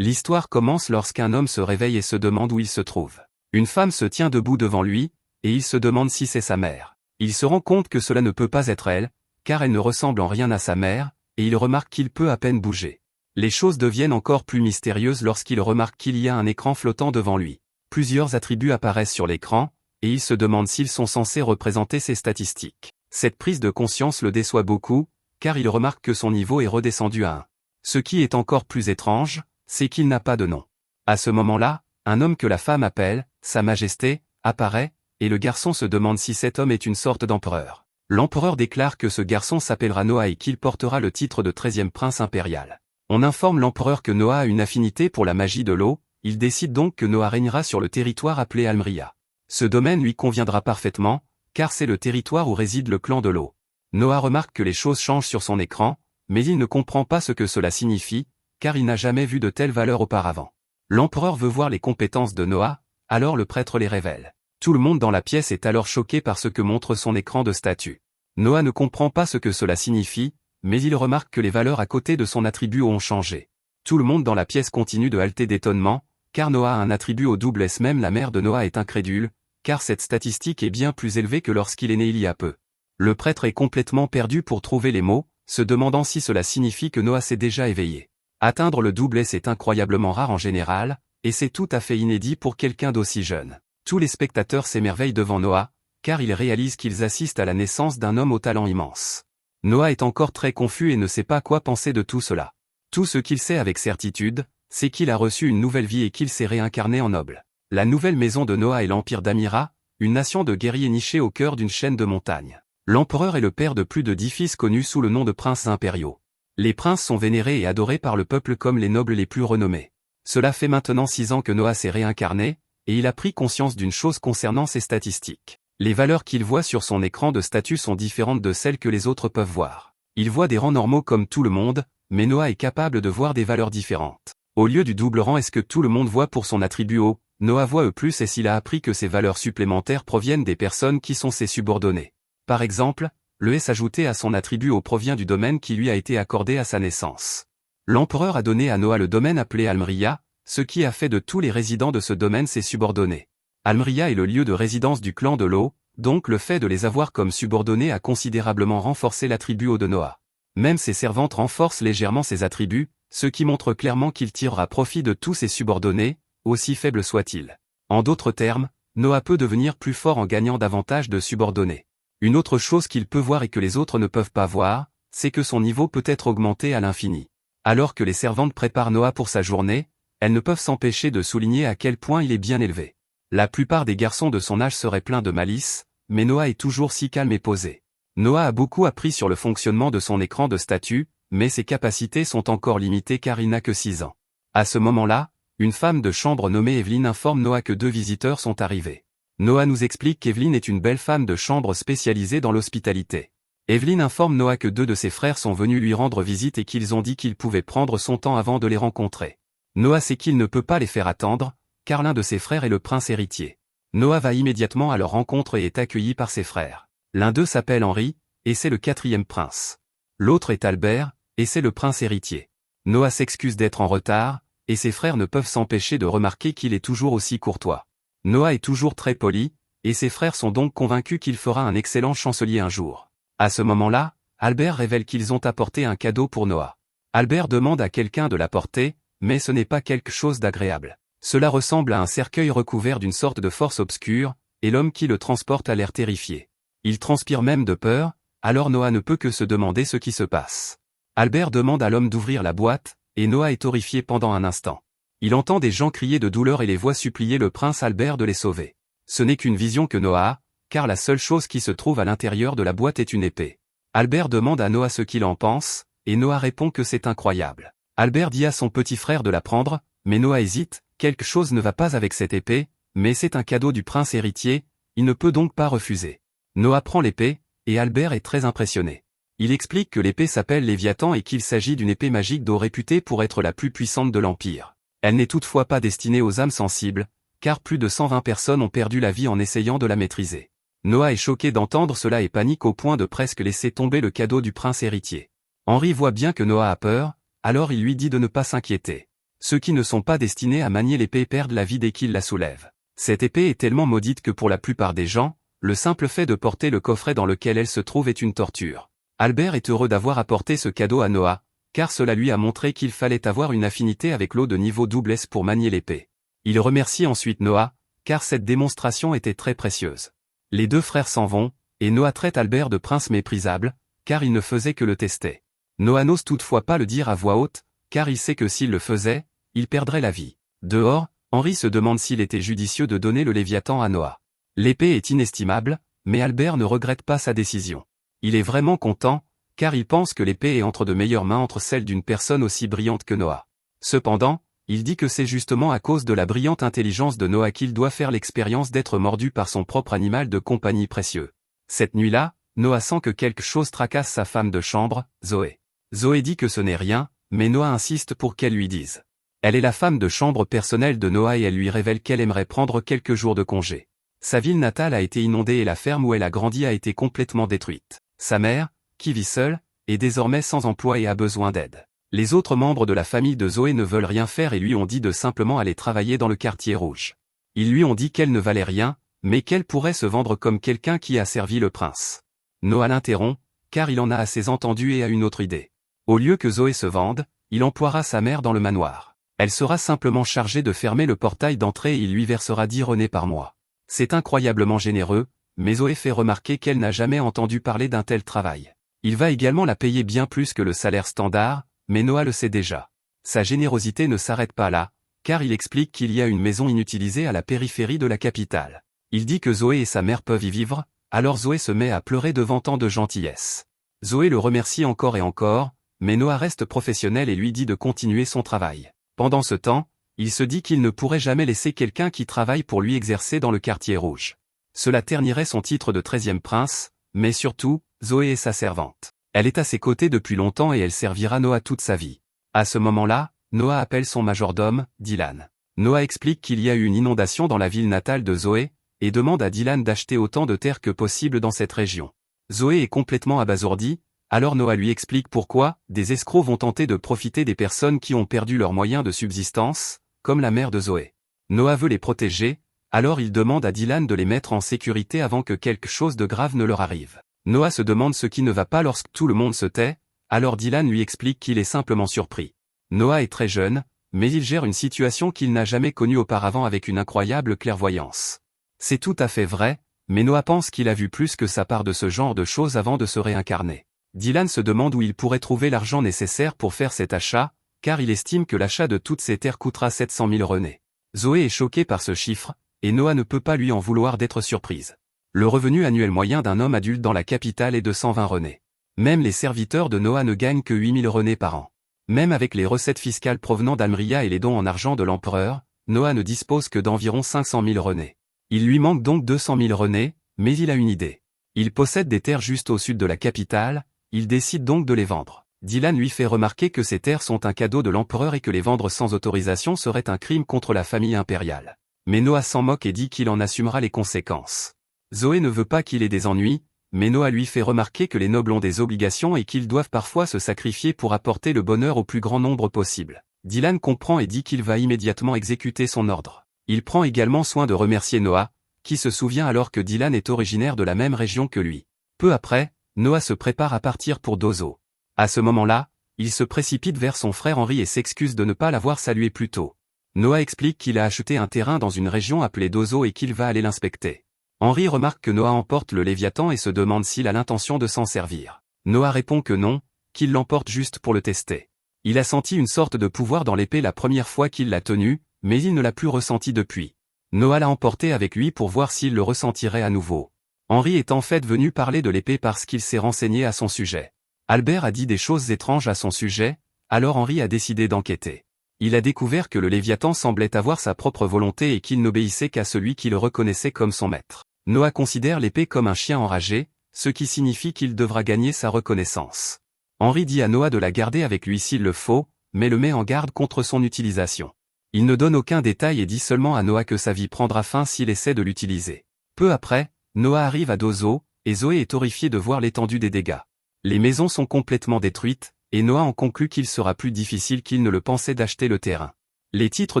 L'histoire commence lorsqu'un homme se réveille et se demande où il se trouve. Une femme se tient debout devant lui, et il se demande si c'est sa mère. Il se rend compte que cela ne peut pas être elle, car elle ne ressemble en rien à sa mère, et il remarque qu'il peut à peine bouger. Les choses deviennent encore plus mystérieuses lorsqu'il remarque qu'il y a un écran flottant devant lui. Plusieurs attributs apparaissent sur l'écran, et il se demande s'ils sont censés représenter ses statistiques. Cette prise de conscience le déçoit beaucoup, car il remarque que son niveau est redescendu à 1. Ce qui est encore plus étrange, c'est qu'il n'a pas de nom. À ce moment-là, un homme que la femme appelle « Sa Majesté » apparaît, et le garçon se demande si cet homme est une sorte d'empereur. L'empereur déclare que ce garçon s'appellera Noah et qu'il portera le titre de 13e prince impérial. On informe l'empereur que Noah a une affinité pour la magie de l'eau, il décide donc que Noah régnera sur le territoire appelé Almria. Ce domaine lui conviendra parfaitement, car c'est le territoire où réside le clan de l'eau. Noah remarque que les choses changent sur son écran, mais il ne comprend pas ce que cela signifie, car il n'a jamais vu de telles valeurs auparavant. L'empereur veut voir les compétences de Noah, alors le prêtre les révèle. Tout le monde dans la pièce est alors choqué par ce que montre son écran de statut. Noah ne comprend pas ce que cela signifie, mais il remarque que les valeurs à côté de son attribut ont changé. Tout le monde dans la pièce continue de halter d'étonnement, car Noah a un attribut au double S. Même la mère de Noah est incrédule, car cette statistique est bien plus élevée que lorsqu'il est né il y a peu. Le prêtre est complètement perdu pour trouver les mots, se demandant si cela signifie que Noah s'est déjà éveillé. Atteindre le double S est incroyablement rare en général, et c'est tout à fait inédit pour quelqu'un d'aussi jeune. Tous les spectateurs s'émerveillent devant Noah, car ils réalisent qu'ils assistent à la naissance d'un homme au talent immense. Noah est encore très confus et ne sait pas quoi penser de tout cela. Tout ce qu'il sait avec certitude, c'est qu'il a reçu une nouvelle vie et qu'il s'est réincarné en noble. La nouvelle maison de Noah est l'Empire d'Amira, une nation de guerriers nichés au cœur d'une chaîne de montagnes. L'empereur est le père de plus de 10 fils connus sous le nom de princes impériaux. Les princes sont vénérés et adorés par le peuple comme les nobles les plus renommés. Cela fait maintenant 6 ans que Noah s'est réincarné, et il a pris conscience d'une chose concernant ses statistiques. Les valeurs qu'il voit sur son écran de statut sont différentes de celles que les autres peuvent voir. Il voit des rangs normaux comme tout le monde, mais Noah est capable de voir des valeurs différentes. Au lieu du double rang est-ce que tout le monde voit pour son attribut O, Noah voit E+, et s'il a appris que ces valeurs supplémentaires proviennent des personnes qui sont ses subordonnés. Par exemple, le S ajouté à son attribut O provient du domaine qui lui a été accordé à sa naissance. L'empereur a donné à Noah le domaine appelé Almria, ce qui a fait de tous les résidents de ce domaine ses subordonnés. Almria est le lieu de résidence du clan de l'eau, donc le fait de les avoir comme subordonnés a considérablement renforcé l'attribut O de Noah. Même ses servantes renforcent légèrement ses attributs, ce qui montre clairement qu'il tirera profit de tous ses subordonnés, aussi faibles soient-ils. En d'autres termes, Noah peut devenir plus fort en gagnant davantage de subordonnés. Une autre chose qu'il peut voir et que les autres ne peuvent pas voir, c'est que son niveau peut être augmenté à l'infini. Alors que les servantes préparent Noah pour sa journée, elles ne peuvent s'empêcher de souligner à quel point il est bien élevé. La plupart des garçons de son âge seraient pleins de malice, mais Noah est toujours si calme et posé. Noah a beaucoup appris sur le fonctionnement de son écran de statut, mais ses capacités sont encore limitées car il n'a que 6 ans. À ce moment-là, une femme de chambre nommée Evelyne informe Noah que 2 visiteurs sont arrivés. Noah nous explique qu'Evelyne est une belle femme de chambre spécialisée dans l'hospitalité. Evelyne informe Noah que 2 de ses frères sont venus lui rendre visite et qu'ils ont dit qu'il pouvait prendre son temps avant de les rencontrer. Noah sait qu'il ne peut pas les faire attendre, car l'un de ses frères est le prince héritier. Noah va immédiatement à leur rencontre et est accueilli par ses frères. L'un d'eux s'appelle Henri, et c'est le 4e prince. L'autre est Albert, et c'est le prince héritier. Noah s'excuse d'être en retard, et ses frères ne peuvent s'empêcher de remarquer qu'il est toujours aussi courtois. Noah est toujours très poli, et ses frères sont donc convaincus qu'il fera un excellent chancelier un jour. À ce moment-là, Albert révèle qu'ils ont apporté un cadeau pour Noah. Albert demande à quelqu'un de l'apporter, mais ce n'est pas quelque chose d'agréable. Cela ressemble à un cercueil recouvert d'une sorte de force obscure, et l'homme qui le transporte a l'air terrifié. Il transpire même de peur, alors Noah ne peut que se demander ce qui se passe. Albert demande à l'homme d'ouvrir la boîte, et Noah est horrifié pendant un instant. Il entend des gens crier de douleur et les voit supplier le prince Albert de les sauver. Ce n'est qu'une vision que Noah a, car la seule chose qui se trouve à l'intérieur de la boîte est une épée. Albert demande à Noah ce qu'il en pense, et Noah répond que c'est incroyable. Albert dit à son petit frère de la prendre, mais Noah hésite, quelque chose ne va pas avec cette épée, mais c'est un cadeau du prince héritier, il ne peut donc pas refuser. Noah prend l'épée, et Albert est très impressionné. Il explique que l'épée s'appelle Léviathan et qu'il s'agit d'une épée magique d'eau réputée pour être la plus puissante de l'Empire. Elle n'est toutefois pas destinée aux âmes sensibles, car plus de 120 personnes ont perdu la vie en essayant de la maîtriser. Noah est choqué d'entendre cela et panique au point de presque laisser tomber le cadeau du prince héritier. Henri voit bien que Noah a peur, alors il lui dit de ne pas s'inquiéter. Ceux qui ne sont pas destinés à manier l'épée perdent la vie dès qu'ils la soulèvent. Cette épée est tellement maudite que pour la plupart des gens, le simple fait de porter le coffret dans lequel elle se trouve est une torture. Albert est heureux d'avoir apporté ce cadeau à Noah, car cela lui a montré qu'il fallait avoir une affinité avec l'eau de niveau double S pour manier l'épée. Il remercie ensuite Noah, car cette démonstration était très précieuse. Les deux frères s'en vont, et Noah traite Albert de prince méprisable, car il ne faisait que le tester. Noah n'ose toutefois pas le dire à voix haute, car il sait que s'il le faisait, il perdrait la vie. Dehors, Henri se demande s'il était judicieux de donner le Léviathan à Noah. L'épée est inestimable, mais Albert ne regrette pas sa décision. Il est vraiment content, car il pense que l'épée est entre de meilleures mains entre celles d'une personne aussi brillante que Noah. Cependant, il dit que c'est justement à cause de la brillante intelligence de Noah qu'il doit faire l'expérience d'être mordu par son propre animal de compagnie précieux. Cette nuit-là, Noah sent que quelque chose tracasse sa femme de chambre, Zoé. Zoé dit que ce n'est rien, mais Noah insiste pour qu'elle lui dise. Elle est la femme de chambre personnelle de Noah et elle lui révèle qu'elle aimerait prendre quelques jours de congé. Sa ville natale a été inondée et la ferme où elle a grandi a été complètement détruite. Sa mère, qui vit seule, est désormais sans emploi et a besoin d'aide. Les autres membres de la famille de Zoé ne veulent rien faire et lui ont dit de simplement aller travailler dans le quartier rouge. Ils lui ont dit qu'elle ne valait rien, mais qu'elle pourrait se vendre comme quelqu'un qui a servi le prince. Noah l'interrompt, car il en a assez entendu et a une autre idée. Au lieu que Zoé se vende, il emploiera sa mère dans le manoir. Elle sera simplement chargée de fermer le portail d'entrée et il lui versera 10 renés par mois. C'est incroyablement généreux, mais Zoé fait remarquer qu'elle n'a jamais entendu parler d'un tel travail. Il va également la payer bien plus que le salaire standard, mais Noah le sait déjà. Sa générosité ne s'arrête pas là, car il explique qu'il y a une maison inutilisée à la périphérie de la capitale. Il dit que Zoé et sa mère peuvent y vivre, alors Zoé se met à pleurer devant tant de gentillesse. Zoé le remercie encore et encore, mais Noah reste professionnel et lui dit de continuer son travail. Pendant ce temps, il se dit qu'il ne pourrait jamais laisser quelqu'un qui travaille pour lui exercer dans le quartier rouge. Cela ternirait son titre de 13e prince, mais surtout, Zoé est sa servante. Elle est à ses côtés depuis longtemps et elle servira Noah toute sa vie. À ce moment-là, Noah appelle son majordome, Dylan. Noah explique qu'il y a eu une inondation dans la ville natale de Zoé, et demande à Dylan d'acheter autant de terre que possible dans cette région. Zoé est complètement abasourdie, alors Noah lui explique pourquoi des escrocs vont tenter de profiter des personnes qui ont perdu leurs moyens de subsistance, comme la mère de Zoé. Noah veut les protéger, alors il demande à Dylan de les mettre en sécurité avant que quelque chose de grave ne leur arrive. Noah se demande ce qui ne va pas lorsque tout le monde se tait, alors Dylan lui explique qu'il est simplement surpris. Noah est très jeune, mais il gère une situation qu'il n'a jamais connue auparavant avec une incroyable clairvoyance. C'est tout à fait vrai, mais Noah pense qu'il a vu plus que sa part de ce genre de choses avant de se réincarner. Dylan se demande où il pourrait trouver l'argent nécessaire pour faire cet achat, car il estime que l'achat de toutes ces terres coûtera 700 000 renés. Zoé est choquée par ce chiffre, et Noah ne peut pas lui en vouloir d'être surprise. Le revenu annuel moyen d'un homme adulte dans la capitale est de 120 renés. Même les serviteurs de Noah ne gagnent que 8000 renés par an. Même avec les recettes fiscales provenant d'Almria et les dons en argent de l'empereur, Noah ne dispose que d'environ 500 000 renés. Il lui manque donc 200 000 renés, mais il a une idée. Il possède des terres juste au sud de la capitale, il décide donc de les vendre. Dylan lui fait remarquer que ces terres sont un cadeau de l'empereur et que les vendre sans autorisation serait un crime contre la famille impériale. Mais Noah s'en moque et dit qu'il en assumera les conséquences. Zoé ne veut pas qu'il ait des ennuis, mais Noah lui fait remarquer que les nobles ont des obligations et qu'ils doivent parfois se sacrifier pour apporter le bonheur au plus grand nombre possible. Dylan comprend et dit qu'il va immédiatement exécuter son ordre. Il prend également soin de remercier Noah, qui se souvient alors que Dylan est originaire de la même région que lui. Peu après, Noah se prépare à partir pour Dozo. À ce moment-là, il se précipite vers son frère Henri et s'excuse de ne pas l'avoir salué plus tôt. Noah explique qu'il a acheté un terrain dans une région appelée Dozo et qu'il va aller l'inspecter. Henri remarque que Noah emporte le Léviathan et se demande s'il a l'intention de s'en servir. Noah répond que non, qu'il l'emporte juste pour le tester. Il a senti une sorte de pouvoir dans l'épée la première fois qu'il l'a tenue, mais il ne l'a plus ressenti depuis. Noah l'a emporté avec lui pour voir s'il le ressentirait à nouveau. Henri est en fait venu parler de l'épée parce qu'il s'est renseigné à son sujet. Albert a dit des choses étranges à son sujet, alors Henri a décidé d'enquêter. Il a découvert que le Léviathan semblait avoir sa propre volonté et qu'il n'obéissait qu'à celui qui le reconnaissait comme son maître. Noah considère l'épée comme un chien enragé, ce qui signifie qu'il devra gagner sa reconnaissance. Henri dit à Noah de la garder avec lui s'il le faut, mais le met en garde contre son utilisation. Il ne donne aucun détail et dit seulement à Noah que sa vie prendra fin s'il essaie de l'utiliser. Peu après, Noah arrive à Dozo, et Zoé est horrifiée de voir l'étendue des dégâts. Les maisons sont complètement détruites, et Noah en conclut qu'il sera plus difficile qu'il ne le pensait d'acheter le terrain. Les titres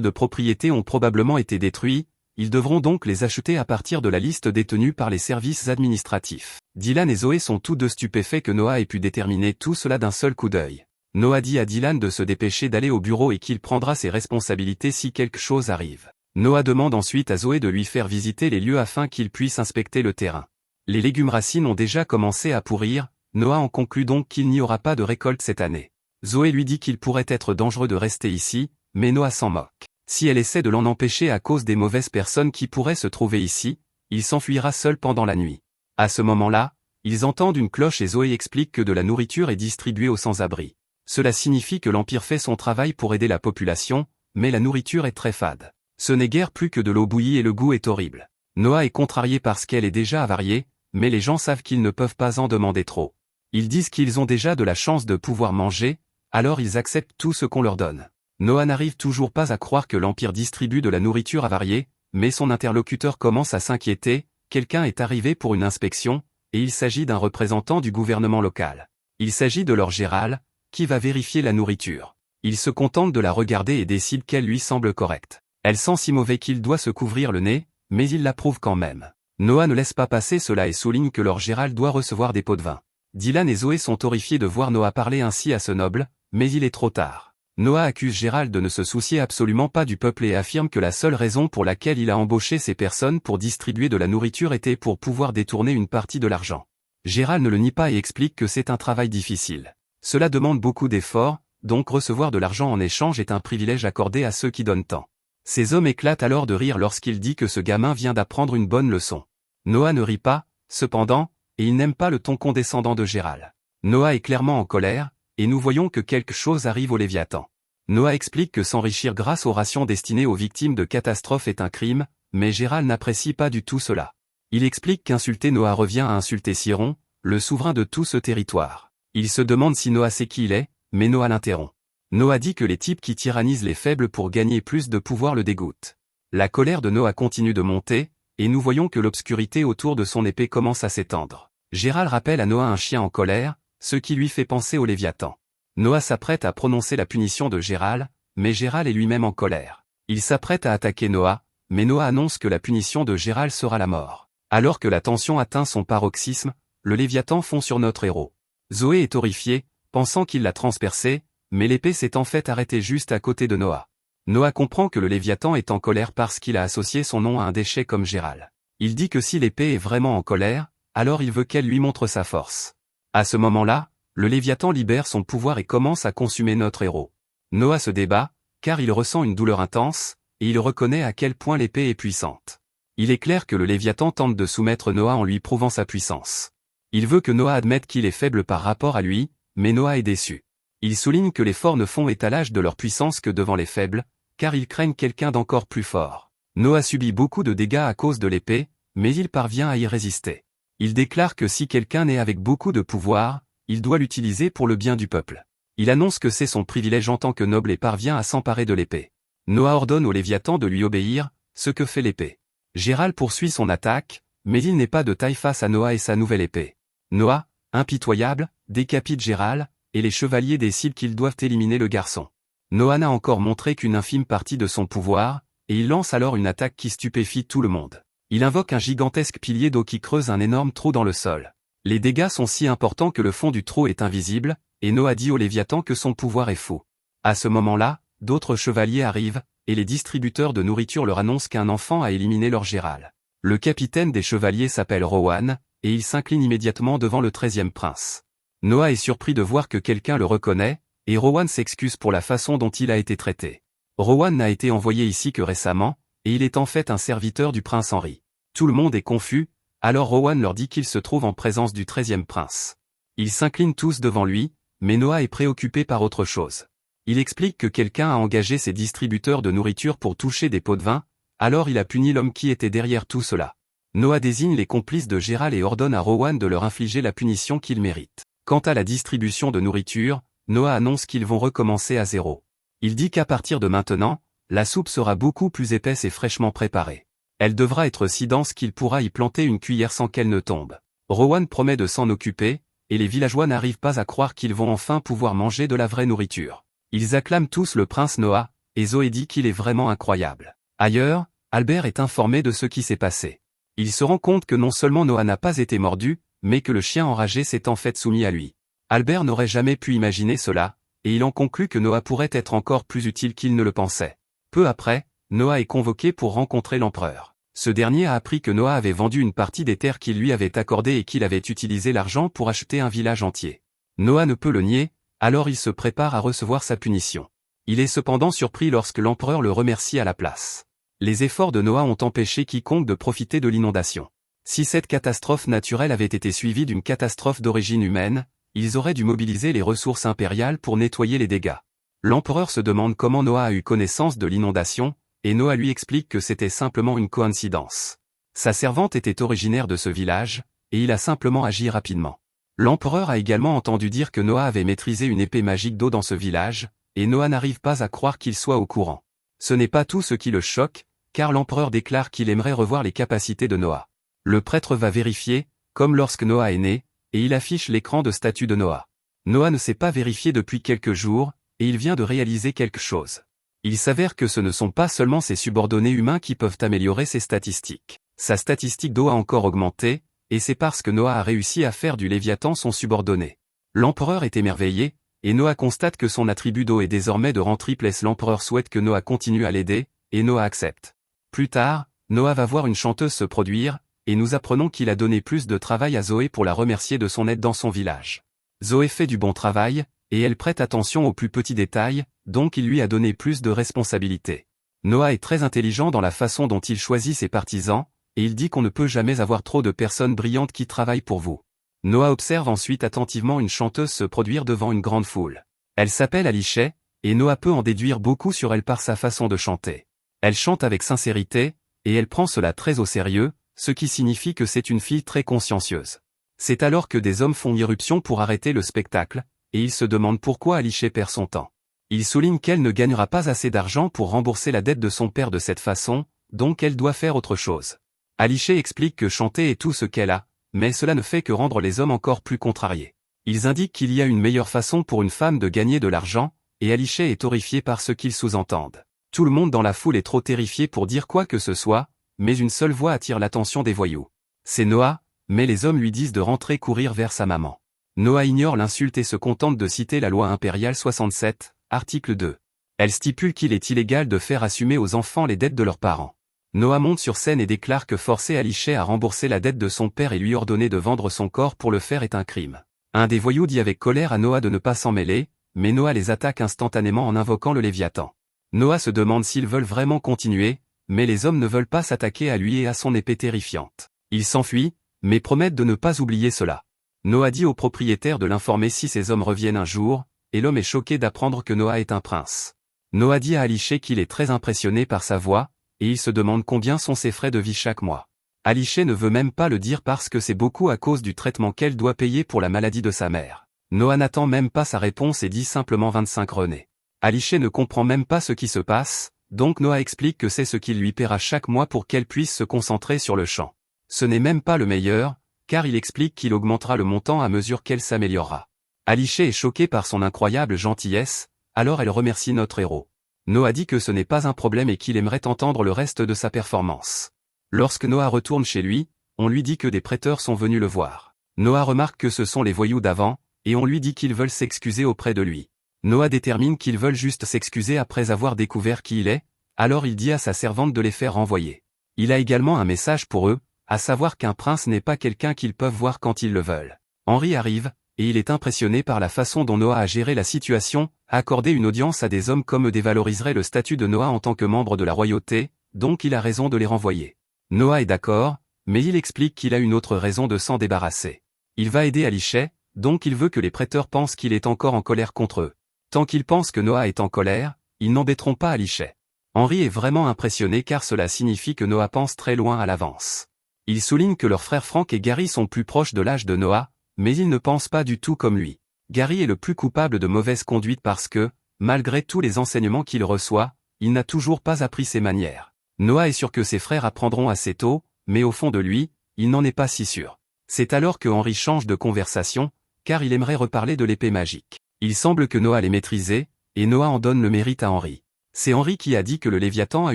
de propriété ont probablement été détruits, ils devront donc les acheter à partir de la liste détenue par les services administratifs. Dylan et Zoé sont tous deux stupéfaits que Noah ait pu déterminer tout cela d'un seul coup d'œil. Noah dit à Dylan de se dépêcher d'aller au bureau et qu'il prendra ses responsabilités si quelque chose arrive. Noah demande ensuite à Zoé de lui faire visiter les lieux afin qu'il puisse inspecter le terrain. Les légumes racines ont déjà commencé à pourrir, Noah en conclut donc qu'il n'y aura pas de récolte cette année. Zoé lui dit qu'il pourrait être dangereux de rester ici, mais Noah s'en moque. Si elle essaie de l'en empêcher à cause des mauvaises personnes qui pourraient se trouver ici, il s'enfuira seul pendant la nuit. À ce moment-là, ils entendent une cloche et Zoé explique que de la nourriture est distribuée aux sans-abri. Cela signifie que l'Empire fait son travail pour aider la population, mais la nourriture est très fade. Ce n'est guère plus que de l'eau bouillie et le goût est horrible. Noah est contrarié parce qu'elle est déjà avariée, mais les gens savent qu'ils ne peuvent pas en demander trop. Ils disent qu'ils ont déjà de la chance de pouvoir manger, alors ils acceptent tout ce qu'on leur donne. Noah n'arrive toujours pas à croire que l'Empire distribue de la nourriture avariée, mais son interlocuteur commence à s'inquiéter, quelqu'un est arrivé pour une inspection, et il s'agit d'un représentant du gouvernement local. Il s'agit de Lord Gerald, qui va vérifier la nourriture. Il se contente de la regarder et décide qu'elle lui semble correcte. Elle sent si mauvais qu'il doit se couvrir le nez, mais il l'approuve quand même. Noah ne laisse pas passer cela et souligne que Lord Gerald doit recevoir des pots de vin. Dylan et Zoé sont horrifiés de voir Noah parler ainsi à ce noble, mais il est trop tard. Noah accuse Gerald de ne se soucier absolument pas du peuple et affirme que la seule raison pour laquelle il a embauché ces personnes pour distribuer de la nourriture était pour pouvoir détourner une partie de l'argent. Gerald ne le nie pas et explique que c'est un travail difficile. Cela demande beaucoup d'efforts, donc recevoir de l'argent en échange est un privilège accordé à ceux qui donnent tant. Ces hommes éclatent alors de rire lorsqu'il dit que ce gamin vient d'apprendre une bonne leçon. Noah ne rit pas, cependant, et il n'aime pas le ton condescendant de Gerald. Noah est clairement en colère, et nous voyons que quelque chose arrive au Léviathan. Noah explique que s'enrichir grâce aux rations destinées aux victimes de catastrophes est un crime, mais Gerald n'apprécie pas du tout cela. Il explique qu'insulter Noah revient à insulter Siron, le souverain de tout ce territoire. Il se demande si Noah sait qui il est, mais Noah l'interrompt. Noah dit que les types qui tyrannisent les faibles pour gagner plus de pouvoir le dégoûtent. La colère de Noah continue de monter, et nous voyons que l'obscurité autour de son épée commence à s'étendre. Gerald rappelle à Noah un chien en colère, ce qui lui fait penser au Léviathan. Noah s'apprête à prononcer la punition de Gerald, mais Gerald est lui-même en colère. Il s'apprête à attaquer Noah, mais Noah annonce que la punition de Gerald sera la mort. Alors que la tension atteint son paroxysme, le Léviathan fond sur notre héros. Zoé est horrifiée, pensant qu'il l'a transpercé, mais l'épée s'est en fait arrêtée juste à côté de Noah. Noah comprend que le Léviathan est en colère parce qu'il a associé son nom à un déchet comme Gerald. Il dit que si l'épée est vraiment en colère, alors il veut qu'elle lui montre sa force. À ce moment-là, le Léviathan libère son pouvoir et commence à consumer notre héros. Noah se débat, car il ressent une douleur intense, et il reconnaît à quel point l'épée est puissante. Il est clair que le Léviathan tente de soumettre Noah en lui prouvant sa puissance. Il veut que Noah admette qu'il est faible par rapport à lui, mais Noah est déçu. Il souligne que les forts ne font étalage de leur puissance que devant les faibles, car ils craignent quelqu'un d'encore plus fort. Noah subit beaucoup de dégâts à cause de l'épée, mais il parvient à y résister. Il déclare que si quelqu'un est avec beaucoup de pouvoir, il doit l'utiliser pour le bien du peuple. Il annonce que c'est son privilège en tant que noble et parvient à s'emparer de l'épée. Noah ordonne au Léviathan de lui obéir, ce que fait l'épée. Gerald poursuit son attaque, mais il n'est pas de taille face à Noah et sa nouvelle épée. Noah, impitoyable, décapite Gerald, et les chevaliers décident qu'ils doivent éliminer le garçon. Noah n'a encore montré qu'une infime partie de son pouvoir, et il lance alors une attaque qui stupéfie tout le monde. Il invoque un gigantesque pilier d'eau qui creuse un énorme trou dans le sol. Les dégâts sont si importants que le fond du trou est invisible, et Noah dit au Léviathan que son pouvoir est fou. À ce moment-là, d'autres chevaliers arrivent, et les distributeurs de nourriture leur annoncent qu'un enfant a éliminé leur Gerald. Le capitaine des chevaliers s'appelle Rowan, et il s'incline immédiatement devant le 13e prince. Noah est surpris de voir que quelqu'un le reconnaît, et Rowan s'excuse pour la façon dont il a été traité. Rowan n'a été envoyé ici que récemment, et il est en fait un serviteur du prince Henri. Tout le monde est confus, alors Rowan leur dit qu'il se trouve en présence du 13e prince. Ils s'inclinent tous devant lui, mais Noah est préoccupé par autre chose. Il explique que quelqu'un a engagé ses distributeurs de nourriture pour toucher des pots de vin, alors il a puni l'homme qui était derrière tout cela. Noah désigne les complices de Gerald et ordonne à Rowan de leur infliger la punition qu'ils méritent. Quant à la distribution de nourriture, Noah annonce qu'ils vont recommencer à zéro. Il dit qu'à partir de maintenant, la soupe sera beaucoup plus épaisse et fraîchement préparée. Elle devra être si dense qu'il pourra y planter une cuillère sans qu'elle ne tombe. Rowan promet de s'en occuper, et les villageois n'arrivent pas à croire qu'ils vont enfin pouvoir manger de la vraie nourriture. Ils acclament tous le prince Noah, et Zoé dit qu'il est vraiment incroyable. Ailleurs, Albert est informé de ce qui s'est passé. Il se rend compte que non seulement Noah n'a pas été mordu, mais que le chien enragé s'est en fait soumis à lui. Albert n'aurait jamais pu imaginer cela, et il en conclut que Noah pourrait être encore plus utile qu'il ne le pensait. Peu après, Noah est convoqué pour rencontrer l'empereur. Ce dernier a appris que Noah avait vendu une partie des terres qu'il lui avait accordées et qu'il avait utilisé l'argent pour acheter un village entier. Noah ne peut le nier, alors il se prépare à recevoir sa punition. Il est cependant surpris lorsque l'empereur le remercie à la place. Les efforts de Noah ont empêché quiconque de profiter de l'inondation. Si cette catastrophe naturelle avait été suivie d'une catastrophe d'origine humaine, ils auraient dû mobiliser les ressources impériales pour nettoyer les dégâts. L'empereur se demande comment Noah a eu connaissance de l'inondation, et Noah lui explique que c'était simplement une coïncidence. Sa servante était originaire de ce village, et il a simplement agi rapidement. L'empereur a également entendu dire que Noah avait maîtrisé une épée magique d'eau dans ce village, et Noah n'arrive pas à croire qu'il soit au courant. Ce n'est pas tout ce qui le choque, car l'empereur déclare qu'il aimerait revoir les capacités de Noah. Le prêtre va vérifier, comme lorsque Noah est né, et il affiche l'écran de statut de Noah. Noah ne s'est pas vérifié depuis quelques jours, et il vient de réaliser quelque chose. Il s'avère que ce ne sont pas seulement ses subordonnés humains qui peuvent améliorer ses statistiques. Sa statistique d'eau a encore augmenté, et c'est parce que Noah a réussi à faire du Léviathan son subordonné. L'empereur est émerveillé, et Noah constate que son attribut d'eau est désormais de rang triple. L'empereur souhaite que Noah continue à l'aider, et Noah accepte. Plus tard, Noah va voir une chanteuse se produire, et nous apprenons qu'il a donné plus de travail à Zoé pour la remercier de son aide dans son village. Zoé fait du bon travail, et elle prête attention aux plus petits détails, donc il lui a donné plus de responsabilités. Noah est très intelligent dans la façon dont il choisit ses partisans, et il dit qu'on ne peut jamais avoir trop de personnes brillantes qui travaillent pour vous. Noah observe ensuite attentivement une chanteuse se produire devant une grande foule. Elle s'appelle Alishay, et Noah peut en déduire beaucoup sur elle par sa façon de chanter. Elle chante avec sincérité, et elle prend cela très au sérieux, ce qui signifie que c'est une fille très consciencieuse. C'est alors que des hommes font irruption pour arrêter le spectacle, et ils se demandent pourquoi Alishay perd son temps. Il souligne qu'elle ne gagnera pas assez d'argent pour rembourser la dette de son père de cette façon, donc elle doit faire autre chose. Alishay explique que chanter est tout ce qu'elle a, mais cela ne fait que rendre les hommes encore plus contrariés. Ils indiquent qu'il y a une meilleure façon pour une femme de gagner de l'argent, et Alishay est horrifiée par ce qu'ils sous-entendent. Tout le monde dans la foule est trop terrifié pour dire quoi que ce soit, mais une seule voix attire l'attention des voyous. C'est Noah, mais les hommes lui disent de rentrer courir vers sa maman. Noah ignore l'insulte et se contente de citer la loi impériale 67, article 2. Elle stipule qu'il est illégal de faire assumer aux enfants les dettes de leurs parents. Noah monte sur scène et déclare que forcer Alishay à rembourser la dette de son père et lui ordonner de vendre son corps pour le faire est un crime. Un des voyous dit avec colère à Noah de ne pas s'en mêler, mais Noah les attaque instantanément en invoquant le Léviathan. Noah se demande s'ils veulent vraiment continuer, mais les hommes ne veulent pas s'attaquer à lui et à son épée terrifiante. Ils s'enfuient, mais promettent de ne pas oublier cela. Noah dit au propriétaire de l'informer si ces hommes reviennent un jour, et l'homme est choqué d'apprendre que Noah est un prince. Noah dit à Alishay qu'il est très impressionné par sa voix, et il se demande combien sont ses frais de vie chaque mois. Alishay ne veut même pas le dire parce que c'est beaucoup à cause du traitement qu'elle doit payer pour la maladie de sa mère. Noah n'attend même pas sa réponse et dit simplement 25 renés. Alishay ne comprend même pas ce qui se passe, donc Noah explique que c'est ce qu'il lui paiera chaque mois pour qu'elle puisse se concentrer sur le chant. Ce n'est même pas le meilleur, car il explique qu'il augmentera le montant à mesure qu'elle s'améliorera. Alishay est choquée par son incroyable gentillesse, alors elle remercie notre héros. Noah dit que ce n'est pas un problème et qu'il aimerait entendre le reste de sa performance. Lorsque Noah retourne chez lui, on lui dit que des prêteurs sont venus le voir. Noah remarque que ce sont les voyous d'avant, et on lui dit qu'ils veulent s'excuser auprès de lui. Noah détermine qu'ils veulent juste s'excuser après avoir découvert qui il est, alors il dit à sa servante de les faire renvoyer. Il a également un message pour eux, à savoir qu'un prince n'est pas quelqu'un qu'ils peuvent voir quand ils le veulent. Henri arrive, et il est impressionné par la façon dont Noah a géré la situation, accorder une audience à des hommes comme eux dévaloriserait le statut de Noah en tant que membre de la royauté, donc il a raison de les renvoyer. Noah est d'accord, mais il explique qu'il a une autre raison de s'en débarrasser. Il va aider Alishay, donc il veut que les prêteurs pensent qu'il est encore en colère contre eux. Tant qu'ils pensent que Noah est en colère, ils n'embêteront pas Alishay. Henri est vraiment impressionné car cela signifie que Noah pense très loin à l'avance. Il souligne que leurs frères Frank et Gary sont plus proches de l'âge de Noah, mais ils ne pensent pas du tout comme lui. Gary est le plus coupable de mauvaise conduite parce que, malgré tous les enseignements qu'il reçoit, il n'a toujours pas appris ses manières. Noah est sûr que ses frères apprendront assez tôt, mais au fond de lui, il n'en est pas si sûr. C'est alors que Henri change de conversation, car il aimerait reparler de l'épée magique. Il semble que Noah l'ait maîtrisée, et Noah en donne le mérite à Henri. C'est Henri qui a dit que le Léviathan a